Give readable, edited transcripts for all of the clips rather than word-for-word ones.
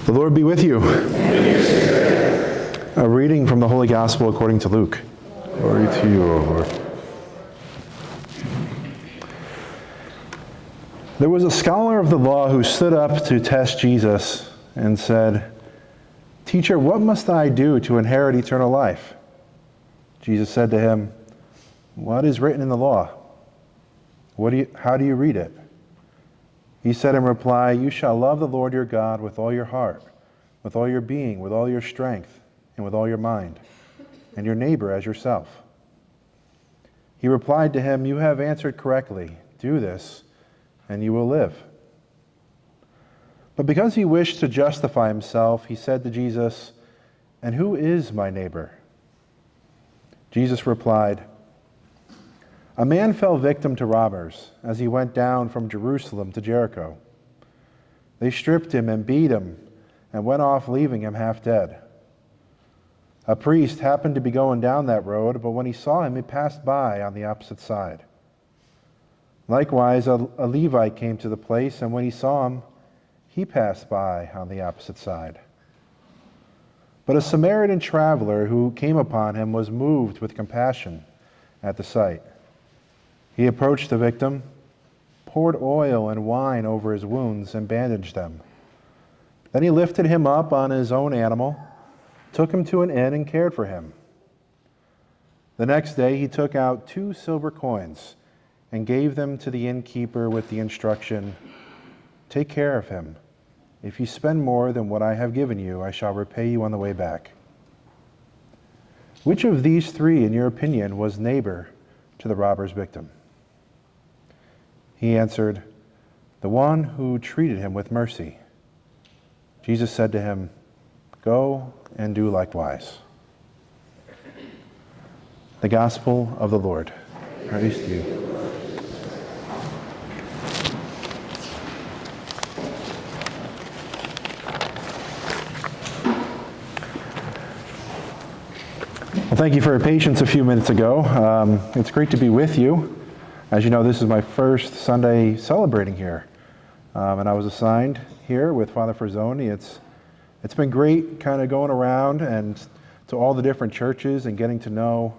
The Lord be with you. A reading from the Holy Gospel according to Luke. Glory to you, O Lord. There was a scholar of the law who stood up to test Jesus and said, "Teacher, what must I do to inherit eternal life?" Jesus said to him, "What is written in the law? How do you read it?" He said in reply, "You shall love the Lord your God with all your heart, with all your being, with all your strength, and with all your mind, and your neighbor as yourself." He replied to him, "You have answered correctly. Do this, and you will live." But because he wished to justify himself, he said to Jesus, "And who is my neighbor?" Jesus replied, "A man fell victim to robbers as he went down from Jerusalem to Jericho. They stripped him and beat him and went off, leaving him half dead. A priest happened to be going down that road, but when he saw him, he passed by on the opposite side. Likewise, a Levite came to the place, and when he saw him, he passed by on the opposite side. But a Samaritan traveler who came upon him was moved with compassion at the sight. He approached the victim, poured oil and wine over his wounds, and bandaged them. Then he lifted him up on his own animal, took him to an inn, and cared for him. The next day he took out 2 silver coins and gave them to the innkeeper with the instruction, 'Take care of him. If you spend more than what I have given you, I shall repay you on the way back.' Which of these 3, in your opinion, was neighbor to the robber's victim?" He answered, "The one who treated him with mercy." Jesus said to him, "Go and do likewise." The Gospel of the Lord. Praise to you. Well, thank you for your patience a few minutes ago. It's great to be with you. As you know, this is my first Sunday celebrating here, and I was assigned here with Father Frazzoni. It's been great kind of going around and to all the different churches and getting to know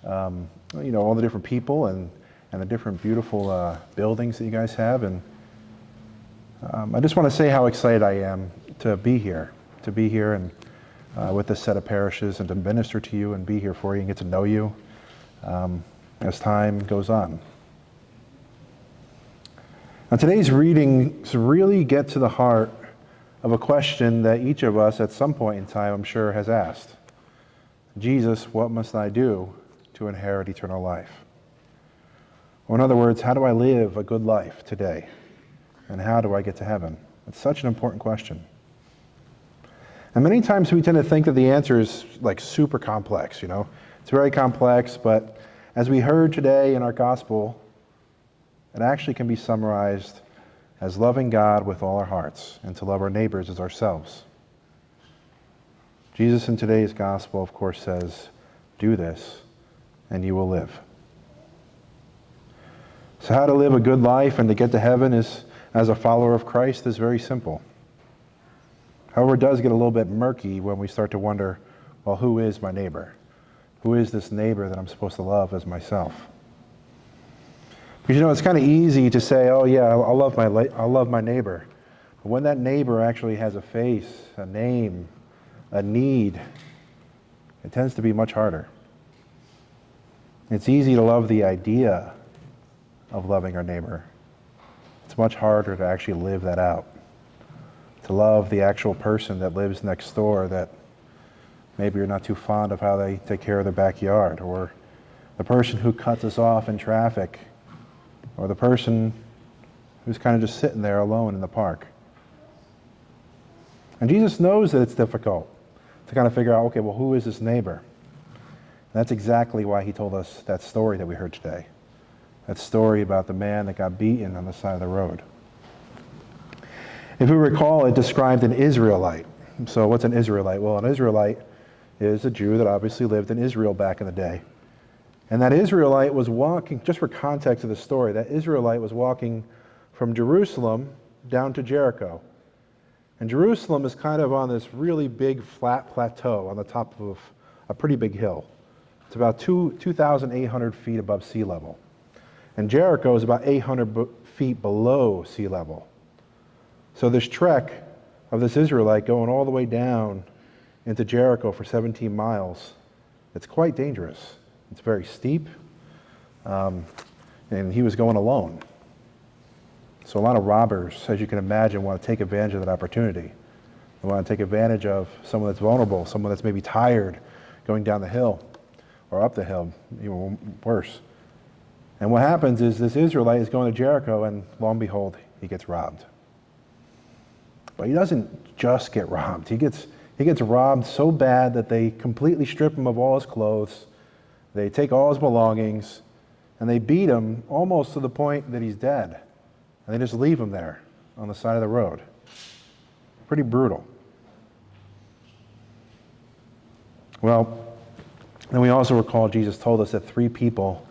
all the different people and the different beautiful buildings that you guys have. And I just want to say how excited I am to be here and with this set of parishes and to minister to you and be here for you and get to know you as time goes on. Now, today's readings really get to the heart of a question that each of us at some point in time, I'm sure, has asked. Jesus, what must I do to inherit eternal life? Or in other words, how do I live a good life today? And how do I get to heaven? It's such an important question. And many times we tend to think that the answer is like super complex, It's very complex, but as we heard today in our gospel, it actually can be summarized as loving God with all our hearts and to love our neighbors as ourselves. Jesus in today's gospel, of course, says, "Do this and you will live." So how to live a good life and to get to heaven as a follower of Christ is very simple. However, it does get a little bit murky when we start to wonder, well, who is my neighbor? Who is this neighbor that I'm supposed to love as myself? Because it's kind of easy to say, "Oh yeah, I'll love my neighbor." But when that neighbor actually has a face, a name, a need, it tends to be much harder. It's easy to love the idea of loving our neighbor. It's much harder to actually live that out. To love the actual person that lives next door that maybe you're not too fond of how they take care of their backyard, or the person who cuts us off in traffic, or the person who's kind of just sitting there alone in the park. And Jesus knows that it's difficult to kind of figure out, okay, well, who is this neighbor? And that's exactly why he told us that story that we heard today. That story about the man that got beaten on the side of the road. If you recall, it described an Israelite. So what's an Israelite? Well, an Israelite is a Jew that obviously lived in Israel back in the day. And that Israelite was walking, just for context of the story, that Israelite was walking from Jerusalem down to Jericho. And Jerusalem is kind of on this really big flat plateau on the top of a pretty big hill. It's about 2,800 feet above sea level. And Jericho is about 800 feet below sea level. So this trek of this Israelite going all the way down into Jericho for 17 miles, it's quite dangerous. It's very steep, and he was going alone. So a lot of robbers, as you can imagine, want to take advantage of that opportunity. They want to take advantage of someone that's vulnerable, someone that's maybe tired going down the hill or up the hill, even worse. And what happens is this Israelite is going to Jericho, and lo and behold, he gets robbed. But he doesn't just get robbed. He gets robbed so bad that they completely strip him of all his clothes. They take all his belongings, and they beat him almost to the point that he's dead. And they just leave him there on the side of the road. Pretty brutal. Well, then we also recall Jesus told us that 3 people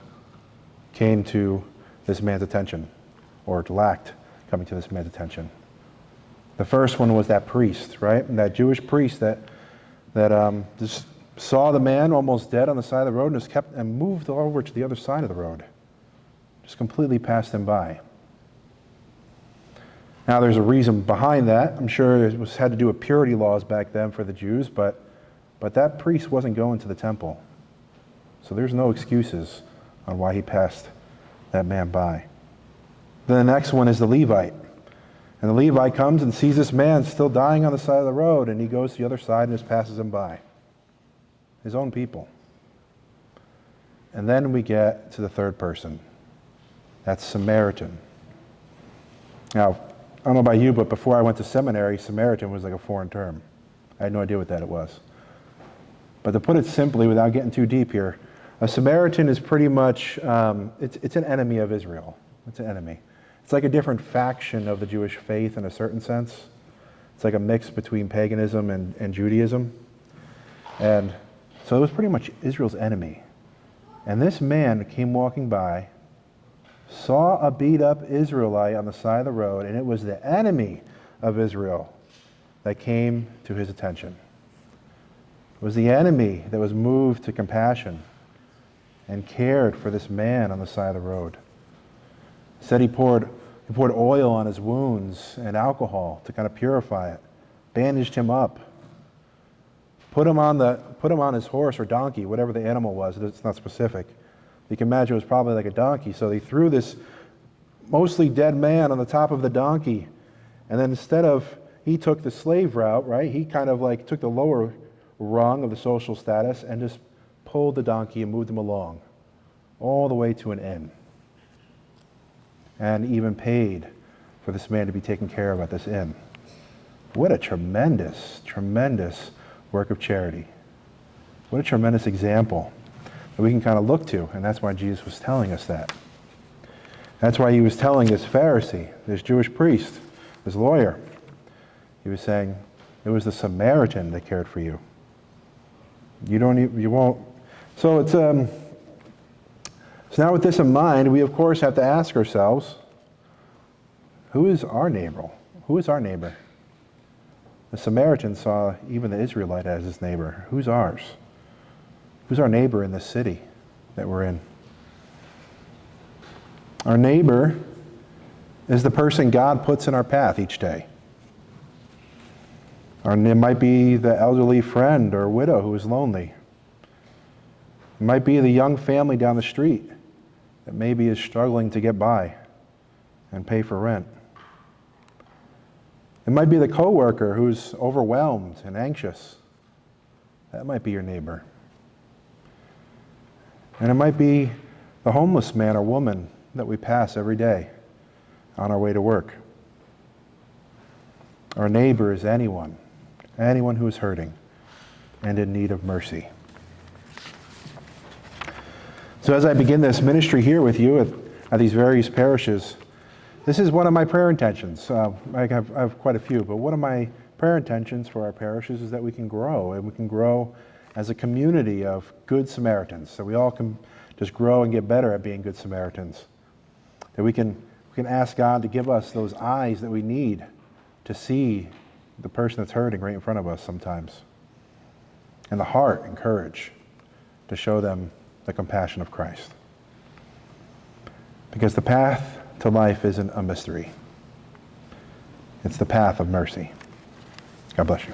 came to this man's attention, or lacked coming to this man's attention. The first one was that priest, right? And that Jewish priest that just saw the man almost dead on the side of the road and just kept and moved over to the other side of the road. Just completely passed him by. Now there's a reason behind that. I'm sure it had to do with purity laws back then for the Jews, but that priest wasn't going to the temple. So there's no excuses on why he passed that man by. Then the next one is the Levite. And the Levite comes and sees this man still dying on the side of the road, and he goes to the other side and just passes him by. His own people. And then we get to the third person. That's Samaritan. Now, I don't know about you, but before I went to seminary, Samaritan was like a foreign term. I had no idea what that it was. But to put it simply, without getting too deep here, a Samaritan is pretty much, it's an enemy of Israel. It's an enemy. It's like a different faction of the Jewish faith in a certain sense. It's like a mix between paganism and Judaism. And so it was pretty much Israel's enemy. And this man came walking by, saw a beat-up Israelite on the side of the road, and it was the enemy of Israel that came to his attention. It was the enemy that was moved to compassion and cared for this man on the side of the road. He said he poured oil on his wounds and alcohol to kind of purify it, bandaged him up, put him on his horse or donkey, whatever the animal was. It's not specific. You can imagine it was probably like a donkey. So they threw this mostly dead man on the top of the donkey, and then instead of, he took the slave route, right? He kind of like took the lower rung of the social status and just pulled the donkey and moved him along all the way to an inn, and even paid for this man to be taken care of at this inn. What a tremendous, tremendous work of charity. What a tremendous example that we can kind of look to, and that's why Jesus was telling us that. That's why he was telling this Pharisee, this Jewish priest, this lawyer, he was saying, it was the Samaritan that cared for you. You won't. So it's so now with this in mind, we of course have to ask ourselves, who is our neighbor? Who is our neighbor? The Samaritan saw even the Israelite as his neighbor. Who's ours? Who's our neighbor in this city that we're in? Our neighbor is the person God puts in our path each day. Or it might be the elderly friend or widow who is lonely. It might be the young family down the street that maybe is struggling to get by and pay for rent. It might be the coworker who's overwhelmed and anxious. That might be your neighbor. And it might be the homeless man or woman that we pass every day on our way to work. Our neighbor is anyone who is hurting and in need of mercy. So as I begin this ministry here with you at these various parishes, this is one of my prayer intentions. I have quite a few, but one of my prayer intentions for our parishes is that we can grow, and we can grow as a community of good Samaritans, so we all can just grow and get better at being good Samaritans. That we can ask God to give us those eyes that we need to see the person that's hurting right in front of us sometimes. And the heart and courage to show them the compassion of Christ. Because the path to life isn't a mystery. It's the path of mercy. God bless you.